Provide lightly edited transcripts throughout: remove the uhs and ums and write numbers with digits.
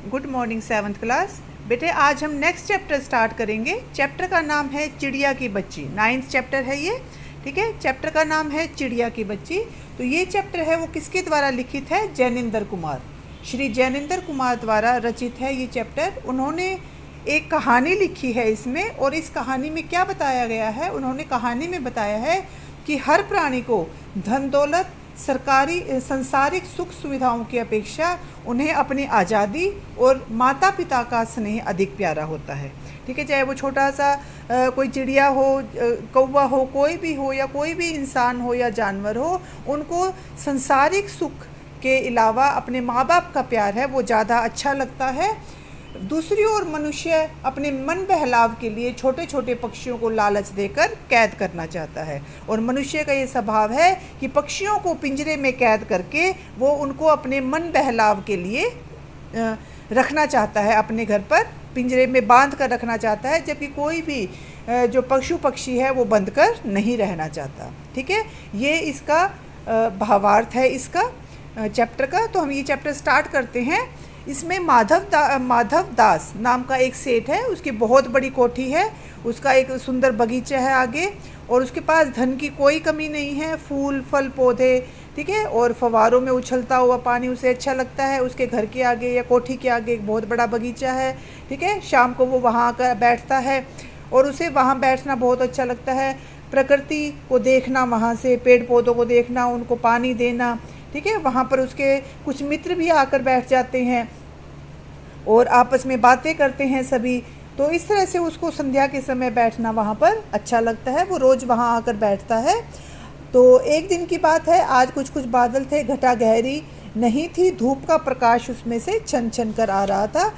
Good morning 7th class. बेटे आज हम नेक्स्ट चैप्टर स्टार्ट करेंगे। चैप्टर का नाम है चिड़िया की बच्ची। 9th चैप्टर है ये, ठीक है। चैप्टर का नाम है चिड़िया की बच्ची। तो ये चैप्टर है वो किसके द्वारा लिखित है? जैनेंद्र कुमार, श्री जैनेंद्र कुमार द्वारा रचित है ये चैप्टर। उन्होंने एक कहानी लिखी है इसमें, और इस कहानी में क्या बताया गया है? उन्होंने कहानी में बताया है कि हर प्राणी को धन दौलत, सरकारी संसारिक सुख सुविधाओं की अपेक्षा उन्हें अपनी आज़ादी और माता पिता का स्नेह अधिक प्यारा होता है, ठीक है। चाहे वो छोटा सा कोई चिड़िया हो, कौवा हो, कोई भी हो, या कोई भी इंसान हो या जानवर हो, उनको संसारिक सुख के अलावा अपने माँ बाप का प्यार है वो ज़्यादा अच्छा लगता है। दूसरी ओर मनुष्य अपने मन बहलाव के लिए छोटे छोटे पक्षियों को लालच देकर कैद करना चाहता है, और मनुष्य का ये स्वभाव है कि पक्षियों को पिंजरे में कैद करके वो उनको अपने मन बहलाव के लिए रखना चाहता है, अपने घर पर पिंजरे में बांध कर रखना चाहता है, जबकि कोई भी जो पशु पक्षी है वो बंद कर नहीं रहना चाहता, ठीक है। ये इसका भावार्थ है इसका चैप्टर का। तो हम ये चैप्टर स्टार्ट करते हैं। इसमें माधव दास नाम का एक सेठ है, उसकी बहुत बड़ी कोठी है, उसका एक सुंदर बगीचा है आगे, और उसके पास धन की कोई कमी नहीं है। फूल फल पौधे, ठीक है, और फव्वारों में उछलता हुआ पानी उसे अच्छा लगता है। उसके घर के आगे या कोठी के आगे एक बहुत बड़ा बगीचा है, ठीक है। शाम को वो वहाँ आकर बैठता है और उसे वहाँ बैठना बहुत अच्छा लगता है। प्रकृति को देखना, वहाँ से पेड़ पौधों को देखना, उनको पानी देना, ठीक है। वहाँ पर उसके कुछ मित्र भी आकर बैठ जाते हैं और आपस में बातें करते हैं सभी। तो इस तरह से उसको संध्या के समय बैठना वहाँ पर अच्छा लगता है। वो रोज़ वहाँ आकर बैठता है। तो एक दिन की बात है, आज कुछ कुछ बादल थे, घटा गहरी नहीं थी, धूप का प्रकाश उसमें से छन छन कर आ रहा था।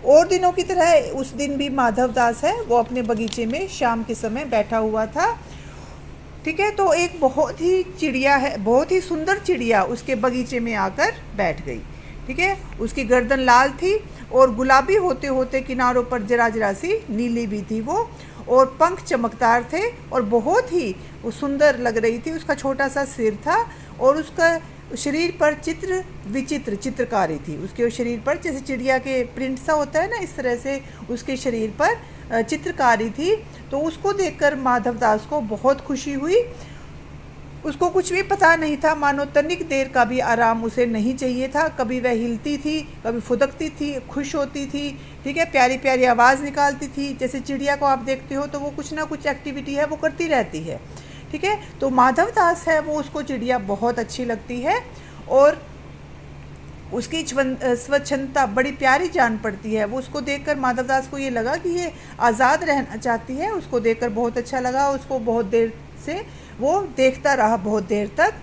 और दिनों की तरह उस दिन भी माधव दास है वो अपने बगीचे में शाम के समय बैठा हुआ था, ठीक है। तो एक बहुत ही चिड़िया है, बहुत ही सुंदर चिड़िया उसके बगीचे में आकर बैठ गई, ठीक है। उसकी गर्दन लाल थी और गुलाबी होते होते किनारों पर जरा जरा सी नीली भी थी वो, और पंख चमकदार थे और बहुत ही वो सुंदर लग रही थी। उसका छोटा सा सिर था और उसका शरीर पर विचित्र चित्रकारी थी। उसके शरीर पर जैसे चिड़िया के प्रिंट सा होता है ना, इस तरह से उसके शरीर पर चित्रकारी थी। तो उसको देखकर माधव दास को बहुत खुशी हुई। उसको कुछ भी पता नहीं था, मानो तनिक देर का भी आराम उसे नहीं चाहिए था। कभी वह हिलती थी, कभी फुदकती थी, खुश होती थी, ठीक है, प्यारी प्यारी आवाज़ निकालती थी। जैसे चिड़िया को आप देखते हो तो वो कुछ ना कुछ एक्टिविटी है वो करती रहती है, ठीक है। तो माधव दास है वो, उसको चिड़िया बहुत अच्छी लगती है और उसकी स्वच्छंदता बड़ी प्यारी जान पड़ती है। वो उसको देखकर माधव दास को ये लगा कि ये आज़ाद रहना चाहती है। उसको देखकर बहुत अच्छा लगा। उसको बहुत देर से वो देखता रहा, बहुत देर तक।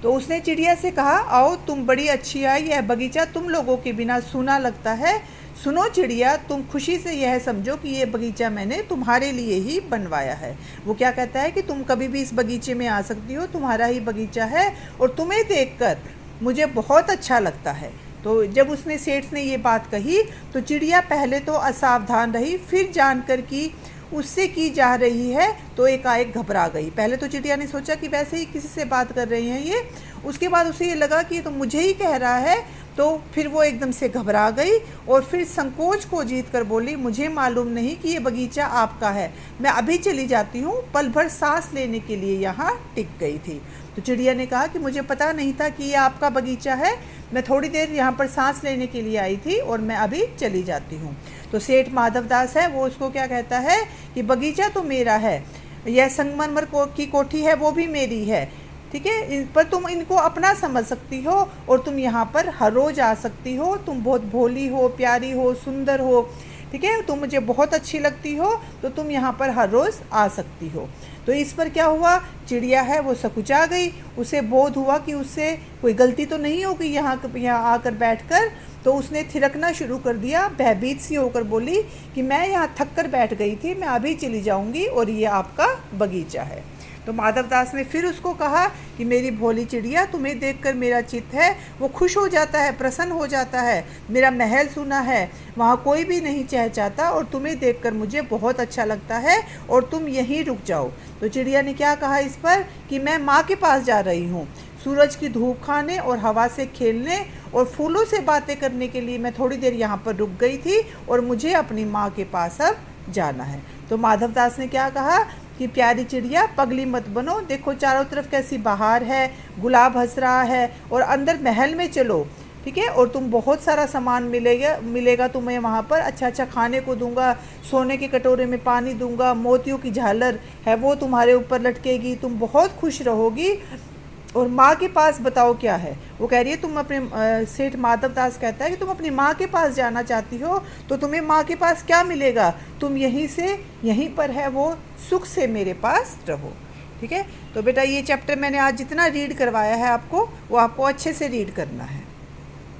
तो उसने चिड़िया से कहा, आओ तुम बड़ी अच्छी आई, यह बगीचा तुम लोगों के बिना सूना लगता है। सुनो चिड़िया, तुम खुशी से यह समझो कि ये बगीचा मैंने तुम्हारे लिए ही बनवाया है। वो क्या कहता है कि तुम कभी भी इस बगीचे में आ सकती हो, तुम्हारा ही बगीचा है और तुम्हें देखकर मुझे बहुत अच्छा लगता है। तो जब उसने सेठ ने ये बात कही तो चिड़िया पहले तो असावधान रही, फिर जानकर कि उससे की जा रही है तो एकाएक घबरा गई। पहले तो चिड़िया ने सोचा कि वैसे ही किसी से बात कर रही हैं ये, उसके बाद उसे ये लगा कि ये तो मुझे ही कह रहा है। तो फिर वो एकदम से घबरा गई और फिर संकोच को जीत कर बोली, मुझे मालूम नहीं कि ये बगीचा आपका है, मैं अभी चली जाती हूँ। पल भर सांस लेने के लिए यहाँ टिक गई थी। तो चिड़िया ने कहा कि मुझे पता नहीं था कि ये आपका बगीचा है, मैं थोड़ी देर यहाँ पर सांस लेने के लिए आई थी और मैं अभी चली जाती हूँ। तो सेठ माधव दास है वो उसको क्या कहता है कि बगीचा तो मेरा है, यह संगमरमर की कोठी है वो भी मेरी है, ठीक है, पर तुम इनको अपना समझ सकती हो और तुम यहाँ पर हर रोज़ आ सकती हो। तुम बहुत भोली हो, प्यारी हो, सुंदर हो, ठीक है, तुम मुझे बहुत अच्छी लगती हो, तो तुम यहाँ पर हर रोज़ आ सकती हो। तो इस पर क्या हुआ, चिड़िया है वो सकुचा गई। उसे बोध हुआ कि उससे कोई गलती तो नहीं होगी यहाँ आकर बैठकर। तो उसने थिरकना शुरू कर दिया, भयभीत सी होकर बोली कि मैं यहाँ थक कर बैठ गई थी, मैं अभी चली जाऊँगी और ये आपका बगीचा है। तो माधवदास ने फिर उसको कहा कि मेरी भोली चिड़िया, तुम्हें देखकर मेरा चित्त है वो खुश हो जाता है, प्रसन्न हो जाता है। मेरा महल सुना है, वहाँ कोई भी नहीं चहचहाता और तुम्हें देखकर मुझे बहुत अच्छा लगता है और तुम यहीं रुक जाओ। तो चिड़िया ने क्या कहा इस पर कि मैं माँ के पास जा रही हूँ, सूरज की धूप खाने और हवा से खेलने और फूलों से बातें करने के लिए मैं थोड़ी देर यहाँ पर रुक गई थी और मुझे अपनी माँ के पास अब जाना है। तो माधवदास ने क्या कहा कि प्यारी चिड़िया पगली मत बनो, देखो चारों तरफ कैसी बहार है, गुलाब हंस रहा है और अंदर महल में चलो, ठीक है, और तुम बहुत सारा सामान मिलेगा तुम्हें वहाँ पर, अच्छा अच्छा खाने को दूंगा, सोने के कटोरे में पानी दूंगा, मोतियों की झालर है वो तुम्हारे ऊपर लटकेगी, तुम बहुत खुश रहोगी। और माँ के पास बताओ क्या है, वो कह रही है तुम अपने सेठ माधवदास कहता है कि तुम अपनी माँ के पास जाना चाहती हो, तो तुम्हें माँ के पास क्या मिलेगा, तुम यहीं पर है वो सुख से मेरे पास रहो। ठीक है, तो बेटा ये चैप्टर मैंने आज जितना रीड करवाया है आपको, वो आपको अच्छे से रीड करना है।